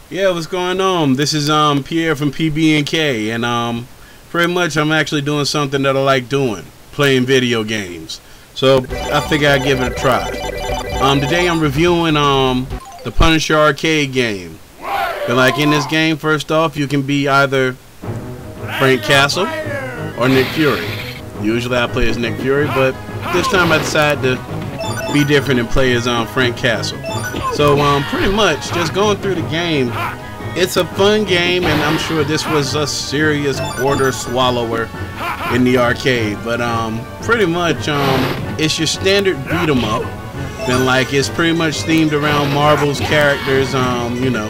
Yeah, what's going on? This is Pierre from PBK, and pretty much I'm actually doing something that I like doing, playing video games. So I figure I'd give it a try. Today I'm reviewing the Punisher arcade game. But like in this game, first off, you can be either Frank Castle or Nick Fury. Usually I play as Nick Fury, but this time I decided to be different and play as Frank Castle. So pretty much just going through the game, it's a fun game, and I'm sure this was a serious quarter swallower in the arcade. But pretty much it's your standard beat 'em up, and like it's pretty much themed around Marvel's characters, you know,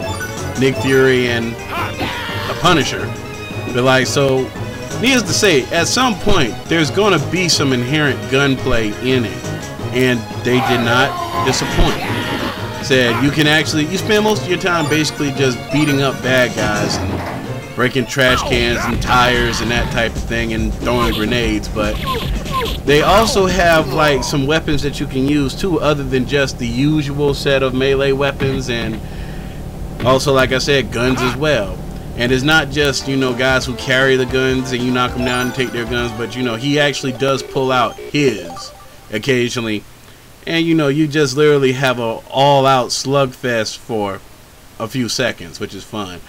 Nick Fury and the Punisher. But like, so needless to say, at some point there's gonna be some inherent gunplay in it, and they did not disappoint. Said you can actually, you spend most of your time basically just beating up bad guys and breaking trash cans and tires and that type of thing and throwing grenades, but they also have like some weapons that you can use too, other than just the usual set of melee weapons, and also, like I said, guns as well. And it's not just, you know, guys who carry the guns and you knock them down and take their guns, but you know, he actually does pull out his occasionally. And you know, you just literally have a all-out slugfest for a few seconds, which is fun.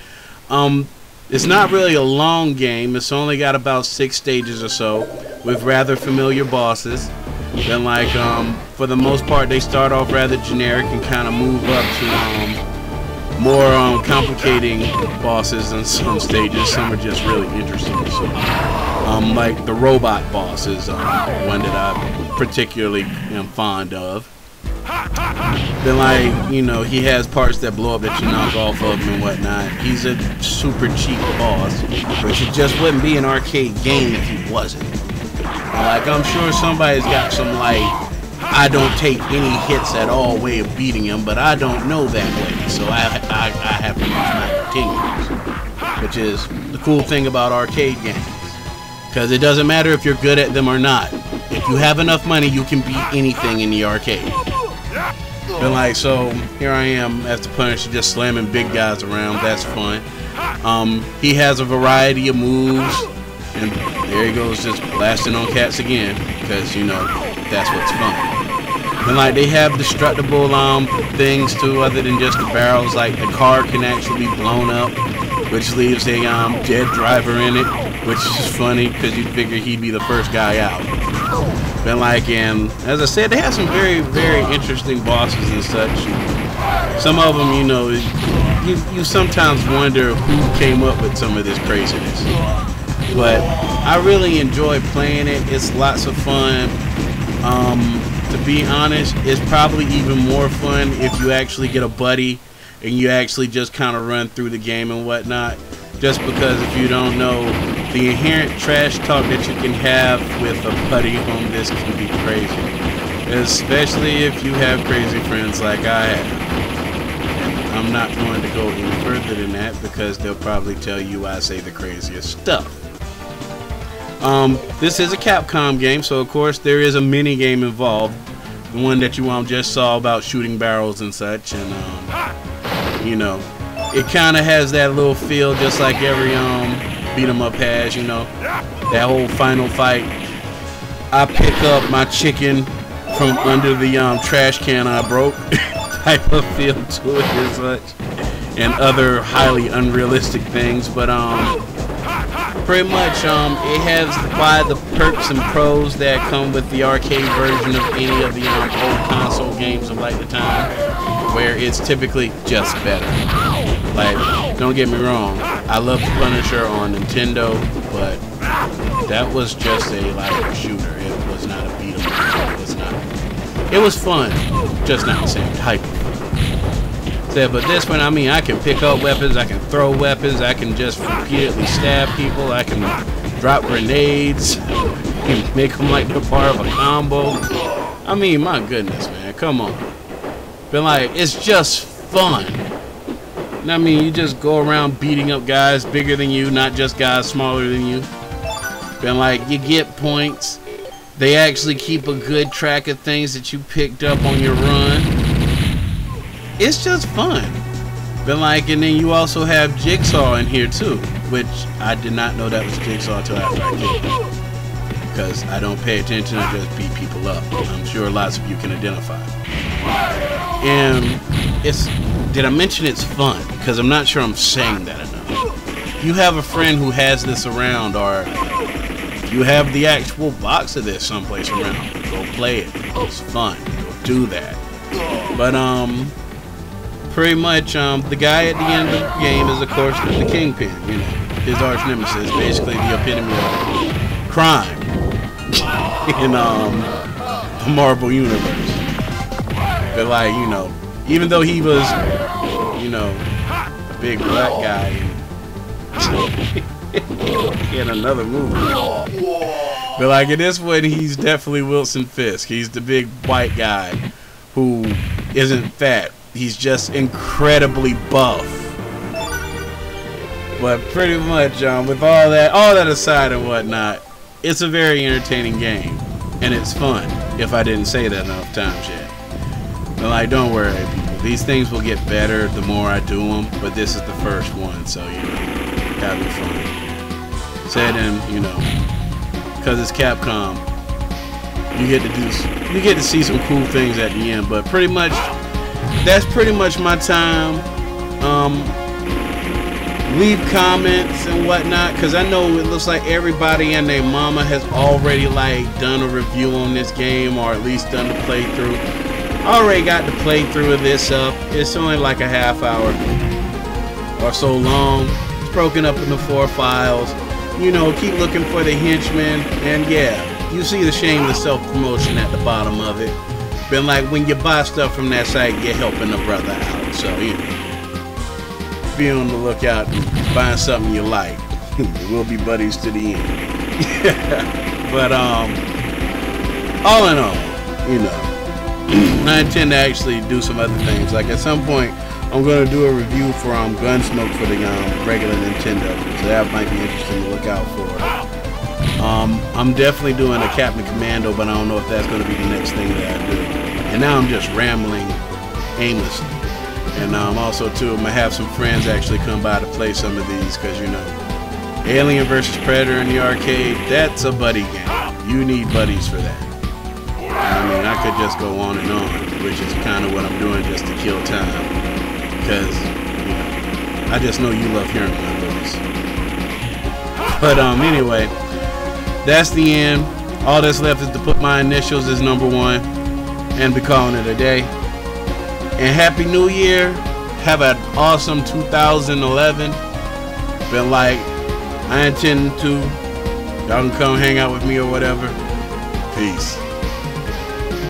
It's not really a long game. It's only got about 6 stages or so, with rather familiar bosses. Then, like, for the most part, they start off rather generic and kind of move up to more complicating bosses in some stages. Some are just really interesting. So, like the robot boss is one that I particularly am fond of. Then, like, you know, he has parts that blow up that you knock off of him and whatnot. He's a super cheap boss, but it just wouldn't be an arcade game if he wasn't. And like, I'm sure somebody's got some like, I don't take any hits at all way of beating him, but I don't know that way, so I have to use my continues, which is the cool thing about arcade games. Because it doesn't matter if you're good at them or not. If you have enough money, you can beat anything in the arcade. And like, so here I am as the Punisher, just slamming big guys around. That's fun. He has a variety of moves, and there he goes, just blasting on cats again, because you know that's what's fun. And like, they have destructible things too, other than just the barrels. Like the car can actually be blown up, which leaves a dead driver in it, which is funny because you'd figure he'd be the first guy out. But like, and as I said, they have some very, very interesting bosses and such. Some of them, you know, you sometimes wonder who came up with some of this craziness. But I really enjoy playing it. It's lots of fun. To be honest, it's probably even more fun if you actually get a buddy and you actually just kind of run through the game and whatnot. Just because if you don't know, the inherent trash talk that you can have with a buddy on this can be crazy. Especially if you have crazy friends like I have. I'm not going to go any further than that because they'll probably tell you I say the craziest stuff. This is a Capcom game, so of course there is a mini game involved. The one that you just saw about shooting barrels and such, and you know, it kind of has that little feel just like every beat 'em up has, you know, that whole final fight. I pick up my chicken from under the trash can I broke type of feel to it and such, and other highly unrealistic things. But pretty much it has the perks and pros that come with the arcade version of any of the old console games of like the time, where it's typically just better. Like, don't get me wrong, I love the Punisher on Nintendo, but that was just a like shooter. It was not a beat 'em up. It was fun, just not the same type of fun. But this one, I mean, I can pick up weapons, I can throw weapons, I can just repeatedly stab people, I can drop grenades, I can make them like they're part of a combo. I mean, my goodness, man, come on. But like, it's just fun. I mean, you just go around beating up guys bigger than you, not just guys smaller than you. And like, you get points. They actually keep a good track of things that you picked up on your run. It's just fun. But like, and then you also have Jigsaw in here too, which I did not know that was Jigsaw until after I killed him, because I don't pay attention, I just beat people up. I'm sure lots of you can identify. And did I mention it's fun? Because I'm not sure I'm saying that enough. You have a friend who has this around, or you have the actual box of this someplace around, go play it. It's fun. Go do that. But pretty much the guy at the end of the game is, of course, the Kingpin. You know, his arch nemesis, basically the epitome of crime in the Marvel universe. But like, you know, even though he was, you know, a big black guy in another movie, but like in this one, he's definitely Wilson Fisk. He's the big white guy who isn't fat. He's just incredibly buff. But pretty much, with all that aside and whatnot, it's a very entertaining game, and it's fun. If I didn't say that enough times yet. But like, don't worry, people. These things will get better the more I do them. But this is the first one, so you know, gotta be fun. Said and you know, because it's Capcom, you get to see some cool things at the end. But pretty much, that's pretty much my time. Leave comments and whatnot, because I know it looks like everybody and their mama has already like done a review on this game, or at least done the playthrough. I already got the playthrough of this up. It's only like a half hour or so long. It's broken up into 4 files. You know, keep looking for the henchmen, and yeah, you see the shameless self-promotion at the bottom of it. Been like, when you buy stuff from that site, you're helping a brother out. So, you know, be on the lookout and find something you like. We'll be buddies to the end. But, all in all, you know, I intend to actually do some other things. Like at some point, I'm going to do a review for Gunsmoke for the regular Nintendo. So that might be interesting to look out for. I'm definitely doing a Captain Commando, but I don't know if that's going to be the next thing that I do. And now I'm just rambling aimlessly. And also too, I'm going to have some friends actually come by to play some of these, because you know, Alien vs. Predator in the arcade, that's a buddy game. You need buddies for that. I mean, I could just go on and on, which is kind of what I'm doing just to kill time. Because, you know, I just know you love hearing my voice. But anyway, that's the end. All that's left is to put my initials as #1 and be calling it a day. And Happy New Year. Have an awesome 2011. Been like, I intend to. Y'all can come hang out with me or whatever. Peace.